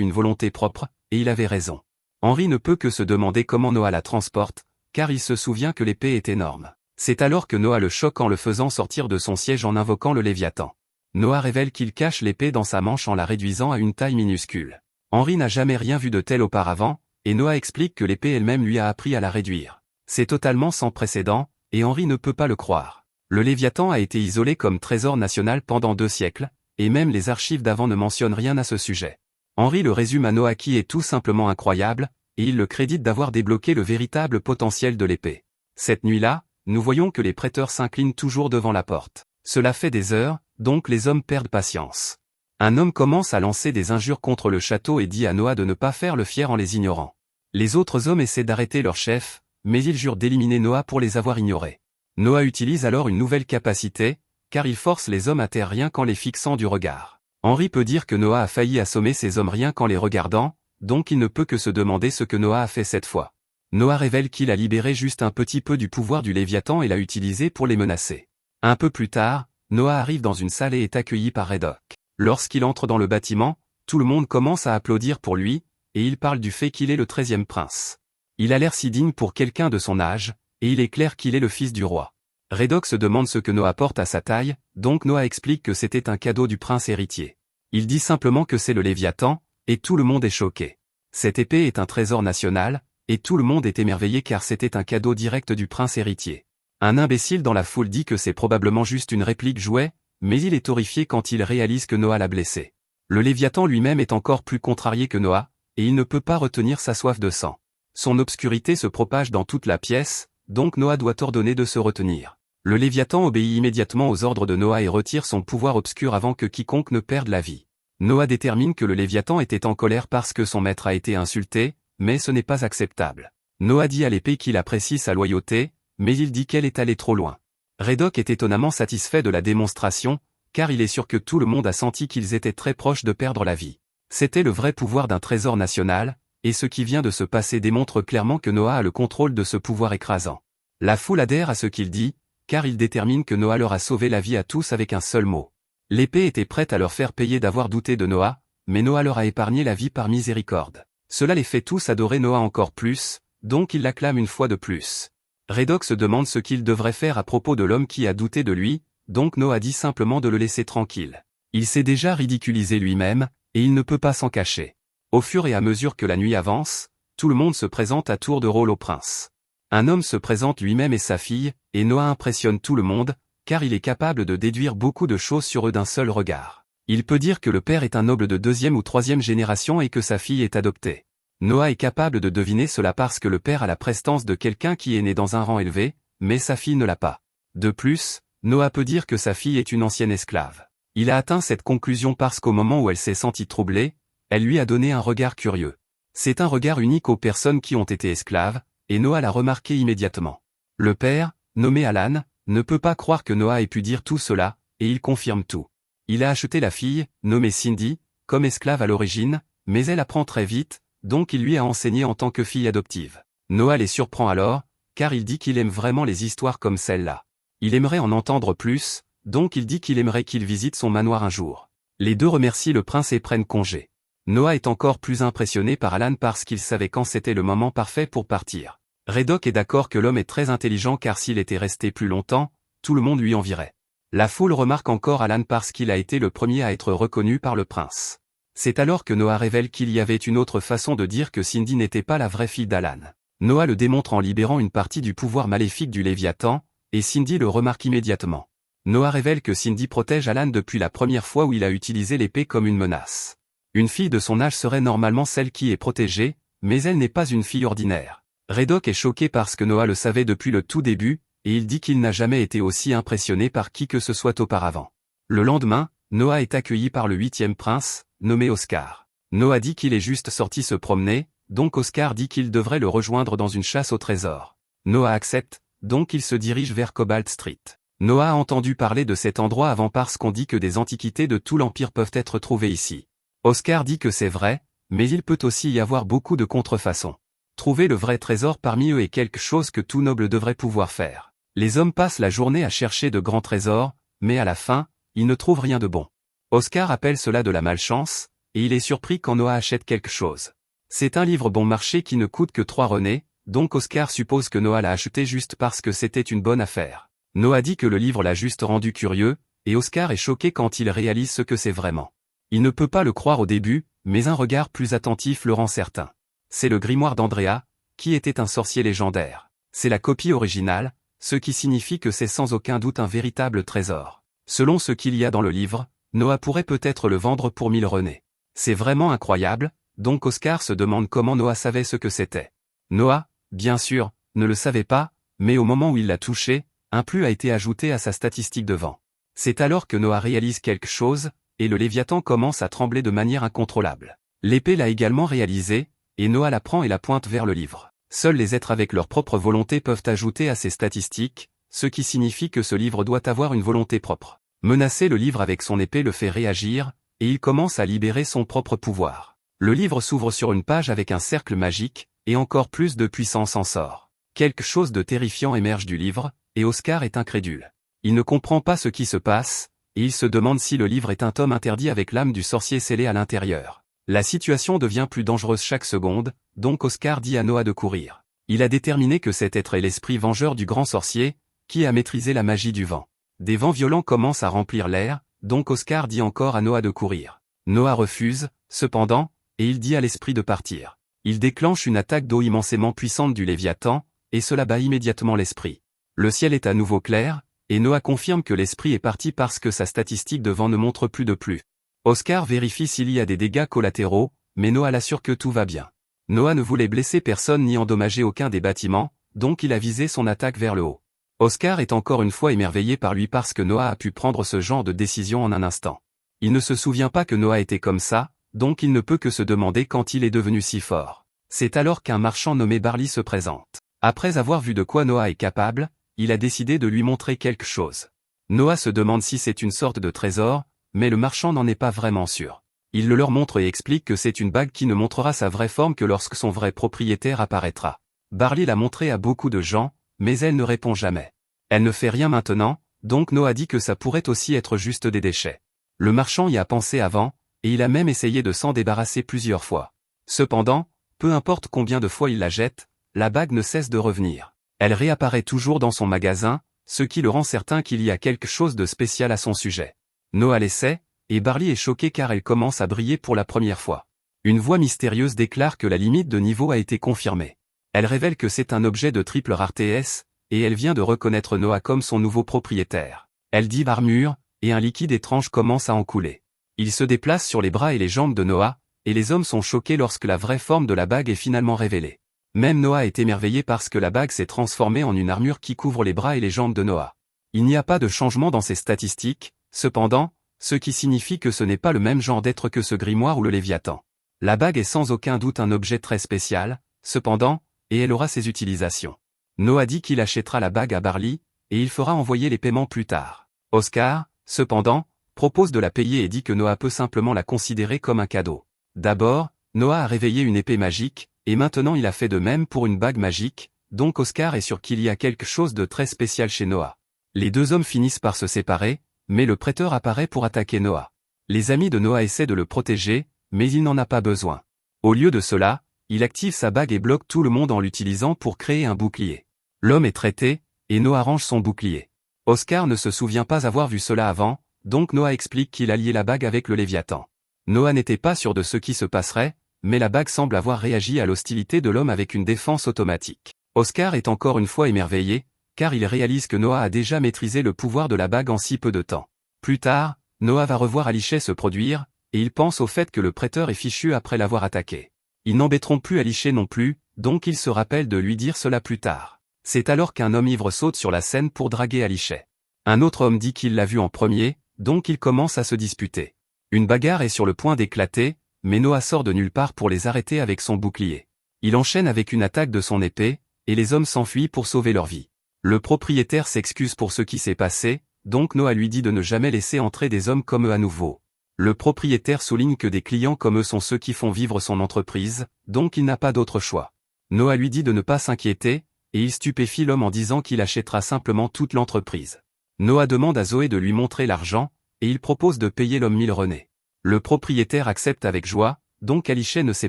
une volonté propre, et il avait raison. Henri ne peut que se demander comment Noah la transporte, car il se souvient que l'épée est énorme. C'est alors que Noah le choque en le faisant sortir de son siège en invoquant le Léviathan. Noah révèle qu'il cache l'épée dans sa manche en la réduisant à une taille minuscule. Henri n'a jamais rien vu de tel auparavant, et Noah explique que l'épée elle-même lui a appris à la réduire. C'est totalement sans précédent, et Henri ne peut pas le croire. Le Léviathan a été isolé comme trésor national pendant 2 siècles, et même les archives d'avant ne mentionnent rien à ce sujet. Henri le résume à Noah qui est tout simplement incroyable, et il le crédite d'avoir débloqué le véritable potentiel de l'épée. Cette nuit-là, nous voyons que les prêteurs s'inclinent toujours devant la porte. Cela fait des heures, donc les hommes perdent patience. Un homme commence à lancer des injures contre le château et dit à Noah de ne pas faire le fier en les ignorant. Les autres hommes essaient d'arrêter leur chef, mais ils jurent d'éliminer Noah pour les avoir ignorés. Noah utilise alors une nouvelle capacité, car il force les hommes à taire rien qu'en les fixant du regard. Henri peut dire que Noah a failli assommer ces hommes rien qu'en les regardant, donc il ne peut que se demander ce que Noah a fait cette fois. Noah révèle qu'il a libéré juste un petit peu du pouvoir du Léviathan et l'a utilisé pour les menacer. Un peu plus tard, Noah arrive dans une salle et est accueilli par Redok. Lorsqu'il entre dans le bâtiment, tout le monde commence à applaudir pour lui, et il parle du fait qu'il est le 13e prince. Il a l'air si digne pour quelqu'un de son âge, et il est clair qu'il est le fils du roi. Redok se demande ce que Noah porte à sa taille, donc Noah explique que c'était un cadeau du prince héritier. Il dit simplement que c'est le Léviathan, et tout le monde est choqué. Cette épée est un trésor national, et tout le monde est émerveillé car c'était un cadeau direct du prince héritier. Un imbécile dans la foule dit que c'est probablement juste une réplique jouet, mais il est horrifié quand il réalise que Noah l'a blessé. Le Léviathan lui-même est encore plus contrarié que Noah, et il ne peut pas retenir sa soif de sang. Son obscurité se propage dans toute la pièce, donc Noah doit ordonner de se retenir. Le Léviathan obéit immédiatement aux ordres de Noah et retire son pouvoir obscur avant que quiconque ne perde la vie. Noah détermine que le Léviathan était en colère parce que son maître a été insulté, mais ce n'est pas acceptable. Noah dit à l'épée qu'il apprécie sa loyauté, mais il dit qu'elle est allée trop loin. Redok est étonnamment satisfait de la démonstration, car il est sûr que tout le monde a senti qu'ils étaient très proches de perdre la vie. C'était le vrai pouvoir d'un trésor national, et ce qui vient de se passer démontre clairement que Noah a le contrôle de ce pouvoir écrasant. La foule adhère à ce qu'il dit, car il détermine que Noah leur a sauvé la vie à tous avec un seul mot. L'épée était prête à leur faire payer d'avoir douté de Noah, mais Noah leur a épargné la vie par miséricorde. Cela les fait tous adorer Noah encore plus, donc ils l'acclament une fois de plus. Redok se demande ce qu'il devrait faire à propos de l'homme qui a douté de lui, donc Noah dit simplement de le laisser tranquille. Il s'est déjà ridiculisé lui-même, et il ne peut pas s'en cacher. Au fur et à mesure que la nuit avance, tout le monde se présente à tour de rôle au prince. Un homme se présente lui-même et sa fille, et Noah impressionne tout le monde, car il est capable de déduire beaucoup de choses sur eux d'un seul regard. Il peut dire que le père est un noble de 2e ou 3e génération et que sa fille est adoptée. Noah est capable de deviner cela parce que le père a la prestance de quelqu'un qui est né dans un rang élevé, mais sa fille ne l'a pas. De plus, Noah peut dire que sa fille est une ancienne esclave. Il a atteint cette conclusion parce qu'au moment où elle s'est sentie troublée, elle lui a donné un regard curieux. C'est un regard unique aux personnes qui ont été esclaves, et Noah l'a remarqué immédiatement. Le père, nommé Alan, ne peut pas croire que Noah ait pu dire tout cela, et il confirme tout. Il a acheté la fille, nommée Cindy, comme esclave à l'origine, mais elle apprend très vite, donc il lui a enseigné en tant que fille adoptive. Noah les surprend alors, car il dit qu'il aime vraiment les histoires comme celle-là. Il aimerait en entendre plus, donc il dit qu'il aimerait qu'il visite son manoir un jour. Les deux remercient le prince et prennent congé. Noah est encore plus impressionné par Alan parce qu'il savait quand c'était le moment parfait pour partir. Redok est d'accord que l'homme est très intelligent car s'il était resté plus longtemps, tout le monde lui envierait. La foule remarque encore Alan parce qu'il a été le premier à être reconnu par le prince. C'est alors que Noah révèle qu'il y avait une autre façon de dire que Cindy n'était pas la vraie fille d'Alan. Noah le démontre en libérant une partie du pouvoir maléfique du Léviathan, et Cindy le remarque immédiatement. Noah révèle que Cindy protège Alan depuis la première fois où il a utilisé l'épée comme une menace. Une fille de son âge serait normalement celle qui est protégée, mais elle n'est pas une fille ordinaire. Redok est choqué parce que Noah le savait depuis le tout début, et il dit qu'il n'a jamais été aussi impressionné par qui que ce soit auparavant. Le lendemain, Noah est accueilli par le 8e prince, nommé Oscar. Noah dit qu'il est juste sorti se promener, donc Oscar dit qu'il devrait le rejoindre dans une chasse au trésor. Noah accepte, donc il se dirige vers Cobalt Street. Noah a entendu parler de cet endroit avant parce qu'on dit que des antiquités de tout l'Empire peuvent être trouvées ici. Oscar dit que c'est vrai, mais il peut aussi y avoir beaucoup de contrefaçons. Trouver le vrai trésor parmi eux est quelque chose que tout noble devrait pouvoir faire. Les hommes passent la journée à chercher de grands trésors, mais à la fin, ils ne trouvent rien de bon. Oscar appelle cela de la malchance, et il est surpris quand Noah achète quelque chose. C'est un livre bon marché qui ne coûte que 3 renés, donc Oscar suppose que Noah l'a acheté juste parce que c'était une bonne affaire. Noah dit que le livre l'a juste rendu curieux, et Oscar est choqué quand il réalise ce que c'est vraiment. Il ne peut pas le croire au début, mais un regard plus attentif le rend certain. C'est le grimoire d'Andrea, qui était un sorcier légendaire. C'est la copie originale, ce qui signifie que c'est sans aucun doute un véritable trésor. Selon ce qu'il y a dans le livre, Noah pourrait peut-être le vendre pour 1000 renés. C'est vraiment incroyable, donc Oscar se demande comment Noah savait ce que c'était. Noah, bien sûr, ne le savait pas, mais au moment où il l'a touché, un plus a été ajouté à sa statistique de vent. C'est alors que Noah réalise quelque chose, et le Léviathan commence à trembler de manière incontrôlable. L'épée l'a également réalisé, et Noah la prend et la pointe vers le livre. Seuls les êtres avec leur propre volonté peuvent ajouter à ces statistiques, ce qui signifie que ce livre doit avoir une volonté propre. Menacer le livre avec son épée le fait réagir, et il commence à libérer son propre pouvoir. Le livre s'ouvre sur une page avec un cercle magique, et encore plus de puissance en sort. Quelque chose de terrifiant émerge du livre, et Oscar est incrédule. Il ne comprend pas ce qui se passe, et il se demande si le livre est un tome interdit avec l'âme du sorcier scellée à l'intérieur. La situation devient plus dangereuse chaque seconde, donc Oscar dit à Noah de courir. Il a déterminé que cet être est l'esprit vengeur du grand sorcier, qui a maîtrisé la magie du vent. Des vents violents commencent à remplir l'air, donc Oscar dit encore à Noah de courir. Noah refuse, cependant, et il dit à l'esprit de partir. Il déclenche une attaque d'eau immensément puissante du Léviathan, et cela bat immédiatement l'esprit. Le ciel est à nouveau clair, et Noah confirme que l'esprit est parti parce que sa statistique de vent ne montre plus de plus. Oscar vérifie s'il y a des dégâts collatéraux, mais Noah l'assure que tout va bien. Noah ne voulait blesser personne ni endommager aucun des bâtiments, donc il a visé son attaque vers le haut. Oscar est encore une fois émerveillé par lui parce que Noah a pu prendre ce genre de décision en un instant. Il ne se souvient pas que Noah était comme ça, donc il ne peut que se demander quand il est devenu si fort. C'est alors qu'un marchand nommé Barley se présente. Après avoir vu de quoi Noah est capable, il a décidé de lui montrer quelque chose. Noah se demande si c'est une sorte de trésor, mais le marchand n'en est pas vraiment sûr. Il le leur montre et explique que c'est une bague qui ne montrera sa vraie forme que lorsque son vrai propriétaire apparaîtra. Barley l'a montré à beaucoup de gens, mais elle ne répond jamais. Elle ne fait rien maintenant, donc Noah dit que ça pourrait aussi être juste des déchets. Le marchand y a pensé avant, et il a même essayé de s'en débarrasser plusieurs fois. Cependant, peu importe combien de fois il la jette, la bague ne cesse de revenir. Elle réapparaît toujours dans son magasin, ce qui le rend certain qu'il y a quelque chose de spécial à son sujet. Noah l'essaie, et Barley est choqué car elle commence à briller pour la première fois. Une voix mystérieuse déclare que la limite de niveau a été confirmée. Elle révèle que c'est un objet de triple rareté, et elle vient de reconnaître Noah comme son nouveau propriétaire. Elle dit armure, et un liquide étrange commence à en couler. Il se déplace sur les bras et les jambes de Noah, et les hommes sont choqués lorsque la vraie forme de la bague est finalement révélée. Même Noah est émerveillé parce que la bague s'est transformée en une armure qui couvre les bras et les jambes de Noah. Il n'y a pas de changement dans ses statistiques, cependant, ce qui signifie que ce n'est pas le même genre d'être que ce grimoire ou le Léviathan. La bague est sans aucun doute un objet très spécial, cependant, et elle aura ses utilisations. Noah dit qu'il achètera la bague à Barley, et il fera envoyer les paiements plus tard. Oscar, cependant, propose de la payer et dit que Noah peut simplement la considérer comme un cadeau. D'abord, Noah a réveillé une épée magique, et maintenant il a fait de même pour une bague magique, donc Oscar est sûr qu'il y a quelque chose de très spécial chez Noah. Les deux hommes finissent par se séparer, mais le prêteur apparaît pour attaquer Noah. Les amis de Noah essaient de le protéger, mais il n'en a pas besoin. Au lieu de cela, il active sa bague et bloque tout le monde en l'utilisant pour créer un bouclier. L'homme est traité, et Noah range son bouclier. Oscar ne se souvient pas avoir vu cela avant, donc Noah explique qu'il a lié la bague avec le Léviathan. Noah n'était pas sûr de ce qui se passerait, mais la bague semble avoir réagi à l'hostilité de l'homme avec une défense automatique. Oscar est encore une fois émerveillé, car il réalise que Noah a déjà maîtrisé le pouvoir de la bague en si peu de temps. Plus tard, Noah va revoir Alichet se produire, et il pense au fait que le prêteur est fichu après l'avoir attaqué. Ils n'embêteront plus Alichet non plus, donc il se rappelle de lui dire cela plus tard. C'est alors qu'un homme ivre saute sur la scène pour draguer Alichet. Un autre homme dit qu'il l'a vu en premier, donc ils commencent à se disputer. Une bagarre est sur le point d'éclater, mais Noah sort de nulle part pour les arrêter avec son bouclier. Il enchaîne avec une attaque de son épée, et les hommes s'enfuient pour sauver leur vie. Le propriétaire s'excuse pour ce qui s'est passé, donc Noah lui dit de ne jamais laisser entrer des hommes comme eux à nouveau. Le propriétaire souligne que des clients comme eux sont ceux qui font vivre son entreprise, donc il n'a pas d'autre choix. Noah lui dit de ne pas s'inquiéter, et il stupéfie l'homme en disant qu'il achètera simplement toute l'entreprise. Noah demande à Zoé de lui montrer l'argent, et il propose de payer l'homme 1000 renés. Le propriétaire accepte avec joie, donc Alichet ne sait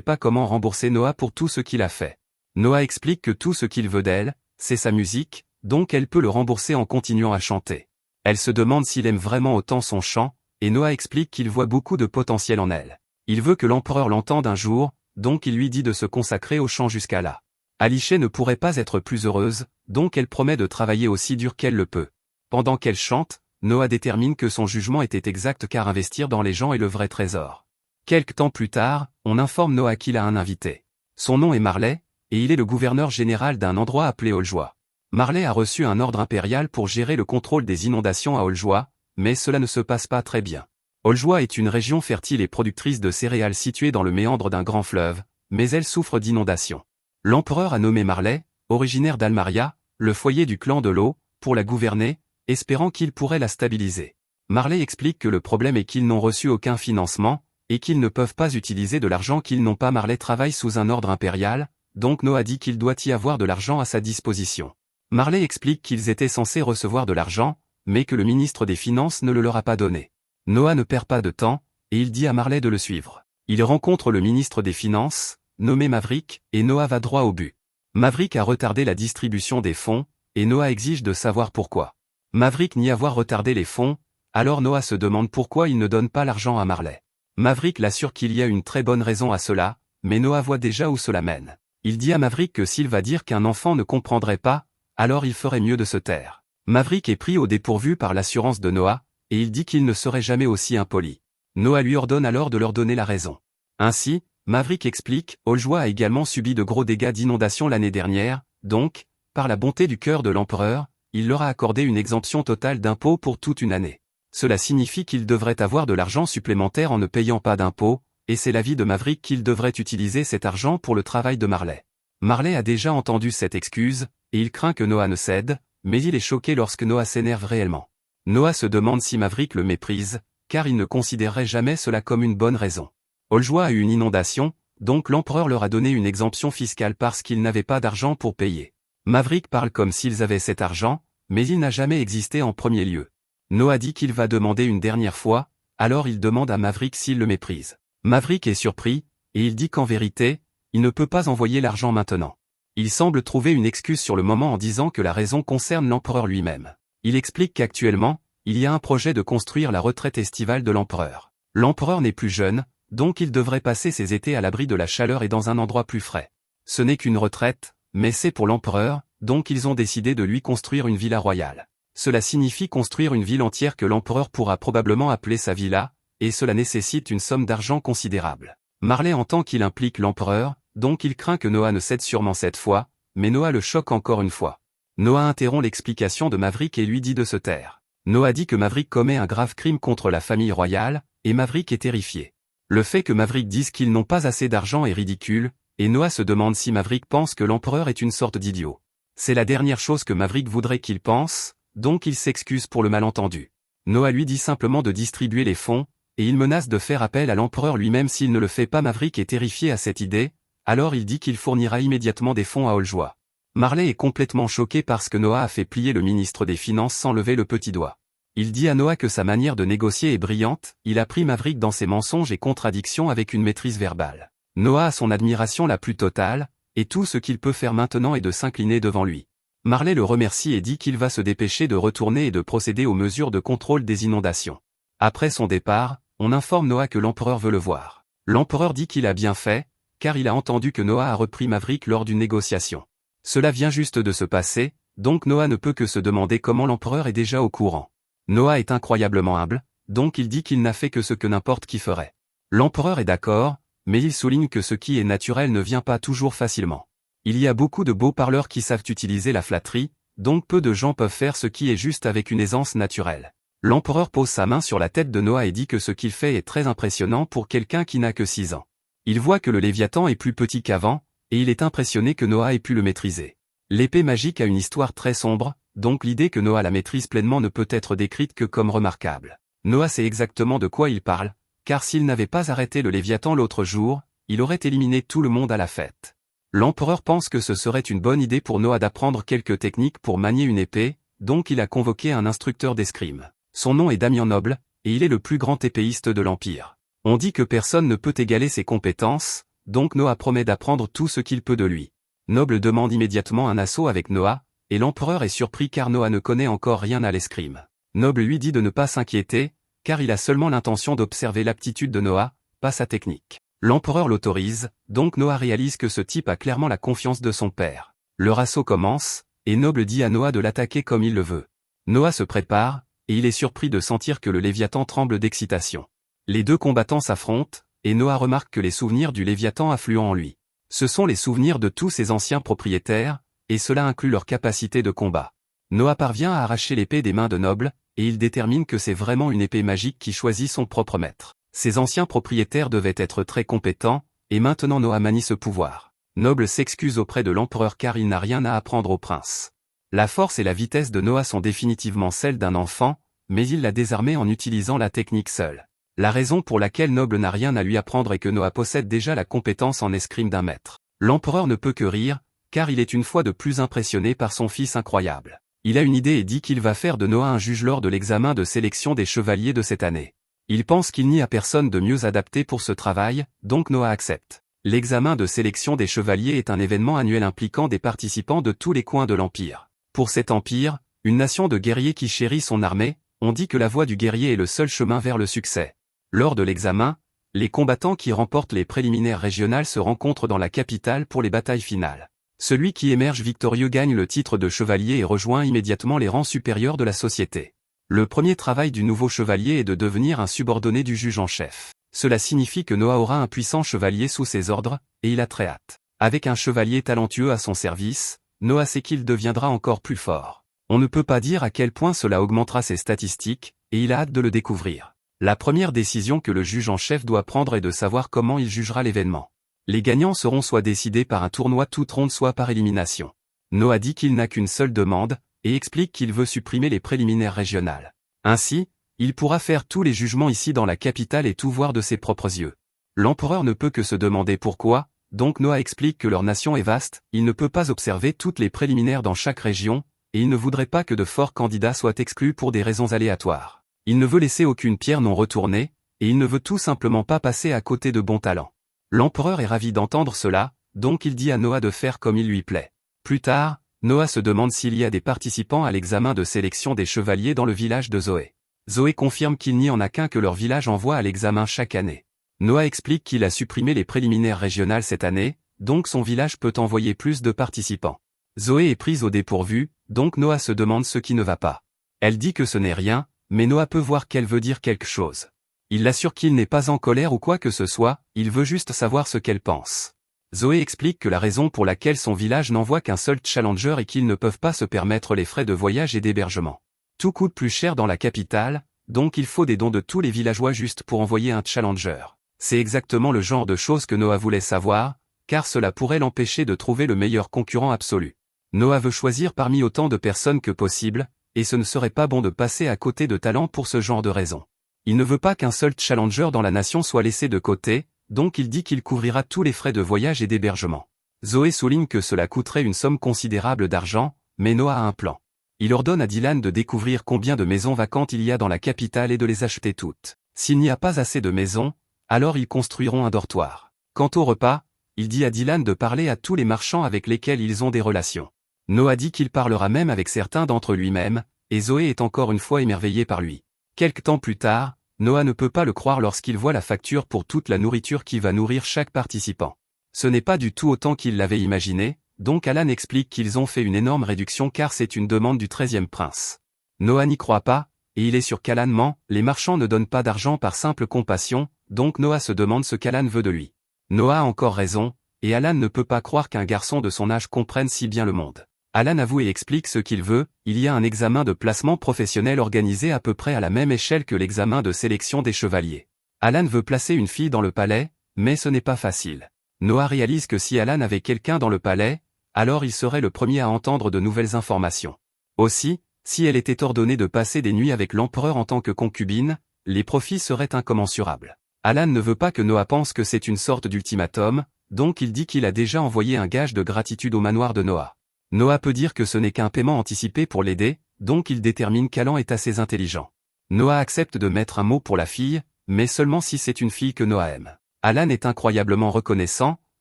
pas comment rembourser Noah pour tout ce qu'il a fait. Noah explique que tout ce qu'il veut d'elle, c'est sa musique, donc elle peut le rembourser en continuant à chanter. Elle se demande s'il aime vraiment autant son chant, et Noah explique qu'il voit beaucoup de potentiel en elle. Il veut que l'empereur l'entende un jour, donc il lui dit de se consacrer au chant jusqu'à là. Alichet ne pourrait pas être plus heureuse, donc elle promet de travailler aussi dur qu'elle le peut. Pendant qu'elle chante, Noah détermine que son jugement était exact car investir dans les gens est le vrai trésor. Quelque temps plus tard, on informe Noah qu'il a un invité. Son nom est Marley, et il est le gouverneur général d'un endroit appelé Auljoie. Marley a reçu un ordre impérial pour gérer le contrôle des inondations à Auljoie, mais cela ne se passe pas très bien. Auljoie est une région fertile et productrice de céréales située dans le méandre d'un grand fleuve, mais elle souffre d'inondations. L'empereur a nommé Marley, originaire d'Almaria, le foyer du clan de l'eau, pour la gouverner, espérant qu'il pourrait la stabiliser. Marley explique que le problème est qu'ils n'ont reçu aucun financement, et qu'ils ne peuvent pas utiliser de l'argent qu'ils n'ont pas. Marley travaille sous un ordre impérial, donc Noah dit qu'il doit y avoir de l'argent à sa disposition. Marley explique qu'ils étaient censés recevoir de l'argent, mais que le ministre des Finances ne le leur a pas donné. Noah ne perd pas de temps, et il dit à Marley de le suivre. Il rencontre le ministre des Finances, nommé Maverick, et Noah va droit au but. Maverick a retardé la distribution des fonds, et Noah exige de savoir pourquoi. Maverick nie avoir retardé les fonds, alors Noah se demande pourquoi il ne donne pas l'argent à Marley. Maverick l'assure qu'il y a une très bonne raison à cela, mais Noah voit déjà où cela mène. Il dit à Maverick que s'il va dire qu'un enfant ne comprendrait pas, alors il ferait mieux de se taire. Maverick est pris au dépourvu par l'assurance de Noah, et il dit qu'il ne serait jamais aussi impoli. Noah lui ordonne alors de leur donner la raison. Ainsi, Maverick explique, Auljoie a également subi de gros dégâts d'inondation l'année dernière, donc, par la bonté du cœur de l'empereur, il leur a accordé une exemption totale d'impôts pour toute une année. Cela signifie qu'ils devraient avoir de l'argent supplémentaire en ne payant pas d'impôts, et c'est l'avis de Maverick qu'il devrait utiliser cet argent pour le travail de Marley. Marley a déjà entendu cette excuse, et il craint que Noah ne cède, mais il est choqué lorsque Noah s'énerve réellement. Noah se demande si Maverick le méprise, car il ne considérerait jamais cela comme une bonne raison. Auljoie a eu une inondation, donc l'empereur leur a donné une exemption fiscale parce qu'ils n'avaient pas d'argent pour payer. Maverick parle comme s'ils avaient cet argent, mais il n'a jamais existé en premier lieu. Noah dit qu'il va demander une dernière fois, alors il demande à Maverick s'il le méprise. Maverick est surpris, et il dit qu'en vérité, il ne peut pas envoyer l'argent maintenant. Il semble trouver une excuse sur le moment en disant que la raison concerne l'empereur lui-même. Il explique qu'actuellement, il y a un projet de construire la retraite estivale de l'empereur. L'empereur n'est plus jeune, donc il devrait passer ses étés à l'abri de la chaleur et dans un endroit plus frais. Ce n'est qu'une retraite, mais c'est pour l'empereur, donc ils ont décidé de lui construire une villa royale. Cela signifie construire une ville entière que l'empereur pourra probablement appeler sa villa, et cela nécessite une somme d'argent considérable. Marley entend qu'il implique l'empereur, donc il craint que Noah ne cède sûrement cette fois, mais Noah le choque encore une fois. Noah interrompt l'explication de Maverick et lui dit de se taire. Noah dit que Maverick commet un grave crime contre la famille royale, et Maverick est terrifié. Le fait que Maverick dise qu'ils n'ont pas assez d'argent est ridicule, et Noah se demande si Maverick pense que l'empereur est une sorte d'idiot. C'est la dernière chose que Maverick voudrait qu'il pense, donc il s'excuse pour le malentendu. Noah lui dit simplement de distribuer les fonds, et il menace de faire appel à l'empereur lui-même s'il ne le fait pas. Maverick est terrifié à cette idée, alors il dit qu'il fournira immédiatement des fonds à Auljoie. Marley est complètement choqué parce que Noah a fait plier le ministre des Finances sans lever le petit doigt. Il dit à Noah que sa manière de négocier est brillante, il a pris Maverick dans ses mensonges et contradictions avec une maîtrise verbale. Noah a son admiration la plus totale, et tout ce qu'il peut faire maintenant est de s'incliner devant lui. Marley le remercie et dit qu'il va se dépêcher de retourner et de procéder aux mesures de contrôle des inondations. Après son départ, on informe Noah que l'empereur veut le voir. L'empereur dit qu'il a bien fait, car il a entendu que Noah a repris Maverick lors d'une négociation. Cela vient juste de se passer, donc Noah ne peut que se demander comment l'empereur est déjà au courant. Noah est incroyablement humble, donc il dit qu'il n'a fait que ce que n'importe qui ferait. L'empereur est d'accord, mais il souligne que ce qui est naturel ne vient pas toujours facilement. Il y a beaucoup de beaux parleurs qui savent utiliser la flatterie, donc peu de gens peuvent faire ce qui est juste avec une aisance naturelle. L'empereur pose sa main sur la tête de Noah et dit que ce qu'il fait est très impressionnant pour quelqu'un qui n'a que 6 ans. Il voit que le Léviathan est plus petit qu'avant, et il est impressionné que Noah ait pu le maîtriser. L'épée magique a une histoire très sombre, donc l'idée que Noah la maîtrise pleinement ne peut être décrite que comme remarquable. Noah sait exactement de quoi il parle, car s'il n'avait pas arrêté le Léviathan l'autre jour, il aurait éliminé tout le monde à la fête. L'empereur pense que ce serait une bonne idée pour Noah d'apprendre quelques techniques pour manier une épée, donc il a convoqué un instructeur d'escrime. Son nom est Damien Noble, et il est le plus grand épéiste de l'Empire. On dit que personne ne peut égaler ses compétences, donc Noah promet d'apprendre tout ce qu'il peut de lui. Noble demande immédiatement un assaut avec Noah, et l'empereur est surpris car Noah ne connaît encore rien à l'escrime. Noble lui dit de ne pas s'inquiéter, car il a seulement l'intention d'observer l'aptitude de Noah, pas sa technique. L'empereur l'autorise, donc Noah réalise que ce type a clairement la confiance de son père. Leur assaut commence, et Noble dit à Noah de l'attaquer comme il le veut. Noah se prépare, et il est surpris de sentir que le Léviathan tremble d'excitation. Les deux combattants s'affrontent, et Noah remarque que les souvenirs du Léviathan affluent en lui. Ce sont les souvenirs de tous ses anciens propriétaires, et cela inclut leur capacité de combat. Noah parvient à arracher l'épée des mains de Noble, et il détermine que c'est vraiment une épée magique qui choisit son propre maître. Ses anciens propriétaires devaient être très compétents, et maintenant Noah manie ce pouvoir. Noble s'excuse auprès de l'empereur car il n'a rien à apprendre au prince. La force et la vitesse de Noah sont définitivement celles d'un enfant, mais il l'a désarmé en utilisant la technique seule. La raison pour laquelle Noble n'a rien à lui apprendre est que Noah possède déjà la compétence en escrime d'un maître. L'empereur ne peut que rire, car il est une fois de plus impressionné par son fils incroyable. Il a une idée et dit qu'il va faire de Noah un juge lors de l'examen de sélection des chevaliers de cette année. Il pense qu'il n'y a personne de mieux adapté pour ce travail, donc Noah accepte. L'examen de sélection des chevaliers est un événement annuel impliquant des participants de tous les coins de l'Empire. Pour cet empire, une nation de guerriers qui chérit son armée, on dit que la voie du guerrier est le seul chemin vers le succès. Lors de l'examen, les combattants qui remportent les préliminaires régionales se rencontrent dans la capitale pour les batailles finales. Celui qui émerge victorieux gagne le titre de chevalier et rejoint immédiatement les rangs supérieurs de la société. Le premier travail du nouveau chevalier est de devenir un subordonné du juge en chef. Cela signifie que Noah aura un puissant chevalier sous ses ordres, et il a très hâte. Avec un chevalier talentueux à son service, Noah sait qu'il deviendra encore plus fort. On ne peut pas dire à quel point cela augmentera ses statistiques, et il a hâte de le découvrir. La première décision que le juge en chef doit prendre est de savoir comment il jugera l'événement. Les gagnants seront soit décidés par un tournoi toute ronde soit par élimination. Noah dit qu'il n'a qu'une seule demande, et explique qu'il veut supprimer les préliminaires régionales. Ainsi, il pourra faire tous les jugements ici dans la capitale et tout voir de ses propres yeux. L'empereur ne peut que se demander pourquoi, donc Noah explique que leur nation est vaste, il ne peut pas observer toutes les préliminaires dans chaque région, et il ne voudrait pas que de forts candidats soient exclus pour des raisons aléatoires. Il ne veut laisser aucune pierre non retournée, et il ne veut tout simplement pas passer à côté de bons talents. L'empereur est ravi d'entendre cela, donc il dit à Noah de faire comme il lui plaît. Plus tard, Noah se demande s'il y a des participants à l'examen de sélection des chevaliers dans le village de Zoé. Zoé confirme qu'il n'y en a qu'un que leur village envoie à l'examen chaque année. Noah explique qu'il a supprimé les préliminaires régionales cette année, donc son village peut envoyer plus de participants. Zoé est prise au dépourvu, donc Noah se demande ce qui ne va pas. Elle dit que ce n'est rien, mais Noah peut voir qu'elle veut dire quelque chose. Il l'assure qu'il n'est pas en colère ou quoi que ce soit, il veut juste savoir ce qu'elle pense. Zoé explique que la raison pour laquelle son village n'envoie qu'un seul challenger est qu'ils ne peuvent pas se permettre les frais de voyage et d'hébergement. Tout coûte plus cher dans la capitale, donc il faut des dons de tous les villageois juste pour envoyer un challenger. C'est exactement le genre de choses que Noah voulait savoir, car cela pourrait l'empêcher de trouver le meilleur concurrent absolu. Noah veut choisir parmi autant de personnes que possible, et ce ne serait pas bon de passer à côté de talents pour ce genre de raisons. Il ne veut pas qu'un seul challenger dans la nation soit laissé de côté, donc il dit qu'il couvrira tous les frais de voyage et d'hébergement. Zoé souligne que cela coûterait une somme considérable d'argent, mais Noah a un plan. Il ordonne à Dylan de découvrir combien de maisons vacantes il y a dans la capitale et de les acheter toutes. S'il n'y a pas assez de maisons, alors ils construiront un dortoir. Quant au repas, il dit à Dylan de parler à tous les marchands avec lesquels ils ont des relations. Noah dit qu'il parlera même avec certains d'entre lui-même, et Zoé est encore une fois émerveillée par lui. Quelque temps plus tard, Noah ne peut pas le croire lorsqu'il voit la facture pour toute la nourriture qui va nourrir chaque participant. Ce n'est pas du tout autant qu'il l'avait imaginé, donc Alan explique qu'ils ont fait une énorme réduction car c'est une demande du 13e prince. Noah n'y croit pas, et il est sûr qu'Alan ment, les marchands ne donnent pas d'argent par simple compassion, donc Noah se demande ce qu'Alan veut de lui. Noah a encore raison, et Alan ne peut pas croire qu'un garçon de son âge comprenne si bien le monde. Alan avoue et explique ce qu'il veut, il y a un examen de placement professionnel organisé à peu près à la même échelle que l'examen de sélection des chevaliers. Alan veut placer une fille dans le palais, mais ce n'est pas facile. Noah réalise que si Alan avait quelqu'un dans le palais, alors il serait le premier à entendre de nouvelles informations. Aussi, si elle était ordonnée de passer des nuits avec l'empereur en tant que concubine, les profits seraient incommensurables. Alan ne veut pas que Noah pense que c'est une sorte d'ultimatum, donc il dit qu'il a déjà envoyé un gage de gratitude au manoir de Noah. Noah peut dire que ce n'est qu'un paiement anticipé pour l'aider, donc il détermine qu'Alan est assez intelligent. Noah accepte de mettre un mot pour la fille, mais seulement si c'est une fille que Noah aime. Alan est incroyablement reconnaissant,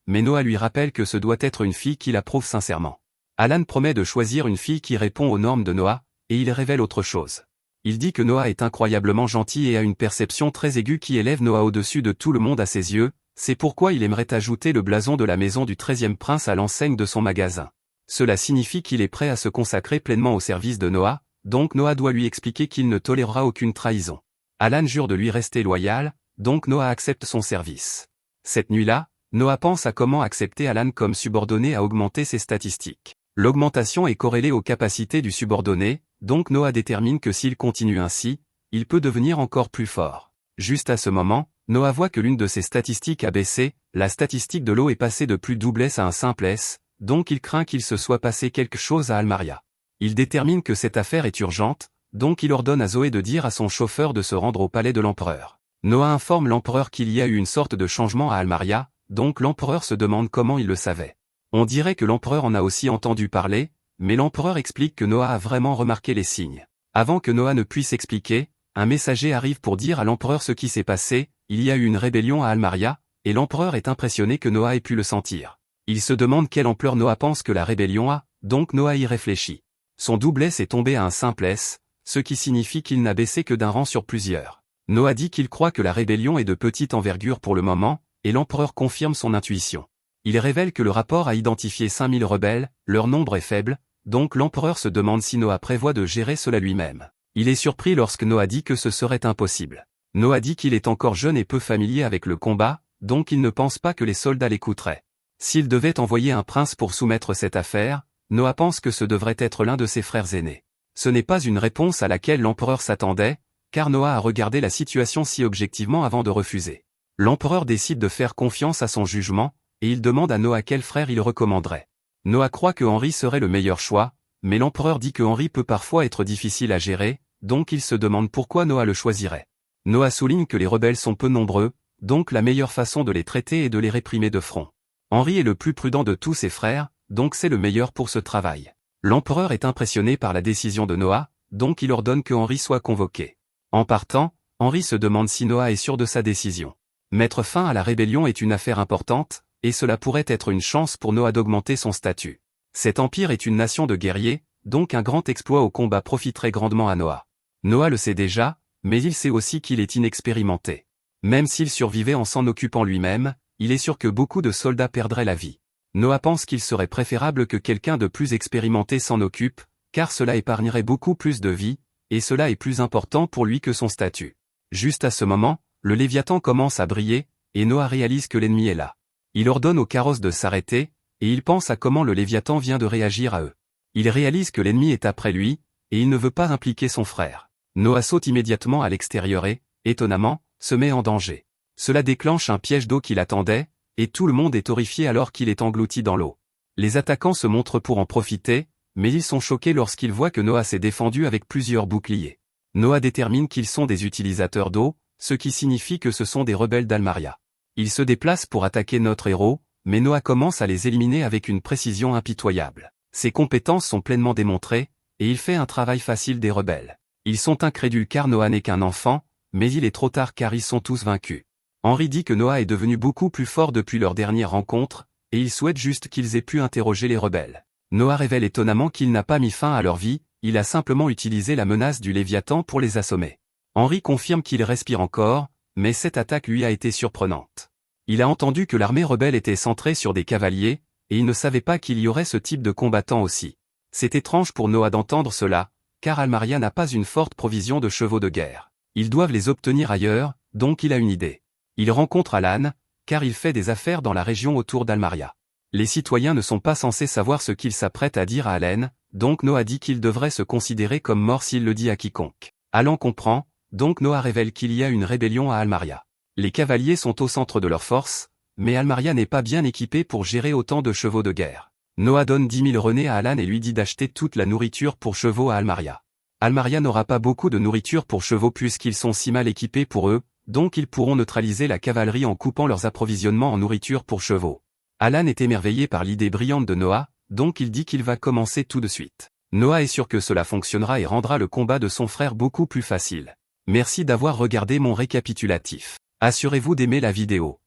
mais Noah lui rappelle que ce doit être une fille qui l'approuve sincèrement. Alan promet de choisir une fille qui répond aux normes de Noah, et il révèle autre chose. Il dit que Noah est incroyablement gentil et a une perception très aiguë qui élève Noah au-dessus de tout le monde à ses yeux, c'est pourquoi il aimerait ajouter le blason de la maison du 13e prince à l'enseigne de son magasin. Cela signifie qu'il est prêt à se consacrer pleinement au service de Noah, donc Noah doit lui expliquer qu'il ne tolérera aucune trahison. Alan jure de lui rester loyal, donc Noah accepte son service. Cette nuit-là, Noah pense à comment accepter Alan comme subordonné à augmenter ses statistiques. L'augmentation est corrélée aux capacités du subordonné, donc Noah détermine que s'il continue ainsi, il peut devenir encore plus fort. Juste à ce moment, Noah voit que l'une de ses statistiques a baissé, la statistique de l'eau est passée de plus double S à un simple S, donc il craint qu'il se soit passé quelque chose à Almaria. Il détermine que cette affaire est urgente, donc il ordonne à Zoé de dire à son chauffeur de se rendre au palais de l'empereur. Noah informe l'empereur qu'il y a eu une sorte de changement à Almaria, donc l'empereur se demande comment il le savait. On dirait que l'empereur en a aussi entendu parler, mais l'empereur explique que Noah a vraiment remarqué les signes. Avant que Noah ne puisse expliquer, un messager arrive pour dire à l'empereur ce qui s'est passé, il y a eu une rébellion à Almaria, et l'empereur est impressionné que Noah ait pu le sentir. Il se demande quelle ampleur Noah pense que la rébellion a, donc Noah y réfléchit. Son double S est tombé à un simple S, ce qui signifie qu'il n'a baissé que d'un rang sur plusieurs. Noah dit qu'il croit que la rébellion est de petite envergure pour le moment, et l'empereur confirme son intuition. Il révèle que le rapport a identifié 5000 rebelles, leur nombre est faible, donc l'empereur se demande si Noah prévoit de gérer cela lui-même. Il est surpris lorsque Noah dit que ce serait impossible. Noah dit qu'il est encore jeune et peu familier avec le combat, donc il ne pense pas que les soldats l'écouteraient. S'il devait envoyer un prince pour soumettre cette affaire, Noah pense que ce devrait être l'un de ses frères aînés. Ce n'est pas une réponse à laquelle l'empereur s'attendait, car Noah a regardé la situation si objectivement avant de refuser. L'empereur décide de faire confiance à son jugement, et il demande à Noah quel frère il recommanderait. Noah croit que Henri serait le meilleur choix, mais l'empereur dit que Henri peut parfois être difficile à gérer, donc il se demande pourquoi Noah le choisirait. Noah souligne que les rebelles sont peu nombreux, donc la meilleure façon de les traiter est de les réprimer de front. Henri est le plus prudent de tous ses frères, donc c'est le meilleur pour ce travail. L'empereur est impressionné par la décision de Noah, donc il ordonne que Henri soit convoqué. En partant, Henri se demande si Noah est sûr de sa décision. Mettre fin à la rébellion est une affaire importante, et cela pourrait être une chance pour Noah d'augmenter son statut. Cet empire est une nation de guerriers, donc un grand exploit au combat profiterait grandement à Noah. Noah le sait déjà, mais il sait aussi qu'il est inexpérimenté. Même s'il survivait en s'en occupant lui-même, il est sûr que beaucoup de soldats perdraient la vie. Noah pense qu'il serait préférable que quelqu'un de plus expérimenté s'en occupe, car cela épargnerait beaucoup plus de vie, et cela est plus important pour lui que son statut. Juste à ce moment, le Léviathan commence à briller, et Noah réalise que l'ennemi est là. Il ordonne aux carrosses de s'arrêter, et il pense à comment le Léviathan vient de réagir à eux. Il réalise que l'ennemi est après lui, et il ne veut pas impliquer son frère. Noah saute immédiatement à l'extérieur et, étonnamment, se met en danger. Cela déclenche un piège d'eau qui l'attendait, et tout le monde est horrifié alors qu'il est englouti dans l'eau. Les attaquants se montrent pour en profiter, mais ils sont choqués lorsqu'ils voient que Noah s'est défendu avec plusieurs boucliers. Noah détermine qu'ils sont des utilisateurs d'eau, ce qui signifie que ce sont des rebelles d'Almaria. Ils se déplacent pour attaquer notre héros, mais Noah commence à les éliminer avec une précision impitoyable. Ses compétences sont pleinement démontrées, et il fait un travail facile des rebelles. Ils sont incrédules car Noah n'est qu'un enfant, mais il est trop tard car ils sont tous vaincus. Henri dit que Noah est devenu beaucoup plus fort depuis leur dernière rencontre, et il souhaite juste qu'ils aient pu interroger les rebelles. Noah révèle étonnamment qu'il n'a pas mis fin à leur vie, il a simplement utilisé la menace du Léviathan pour les assommer. Henri confirme qu'il respire encore, mais cette attaque lui a été surprenante. Il a entendu que l'armée rebelle était centrée sur des cavaliers, et il ne savait pas qu'il y aurait ce type de combattants aussi. C'est étrange pour Noah d'entendre cela, car Almaria n'a pas une forte provision de chevaux de guerre. Ils doivent les obtenir ailleurs, donc il a une idée. Il rencontre Alan, car il fait des affaires dans la région autour d'Almaria. Les citoyens ne sont pas censés savoir ce qu'il s'apprête à dire à Alan, donc Noah dit qu'il devrait se considérer comme mort s'il le dit à quiconque. Alan comprend, donc Noah révèle qu'il y a une rébellion à Almaria. Les cavaliers sont au centre de leur force, mais Almaria n'est pas bien équipée pour gérer autant de chevaux de guerre. Noah donne 10 000 renés à Alan et lui dit d'acheter toute la nourriture pour chevaux à Almaria. Almaria n'aura pas beaucoup de nourriture pour chevaux puisqu'ils sont si mal équipés pour eux, donc ils pourront neutraliser la cavalerie en coupant leurs approvisionnements en nourriture pour chevaux. Alan est émerveillé par l'idée brillante de Noah, donc il dit qu'il va commencer tout de suite. Noah est sûr que cela fonctionnera et rendra le combat de son frère beaucoup plus facile. Merci d'avoir regardé mon récapitulatif. Assurez-vous d'aimer la vidéo.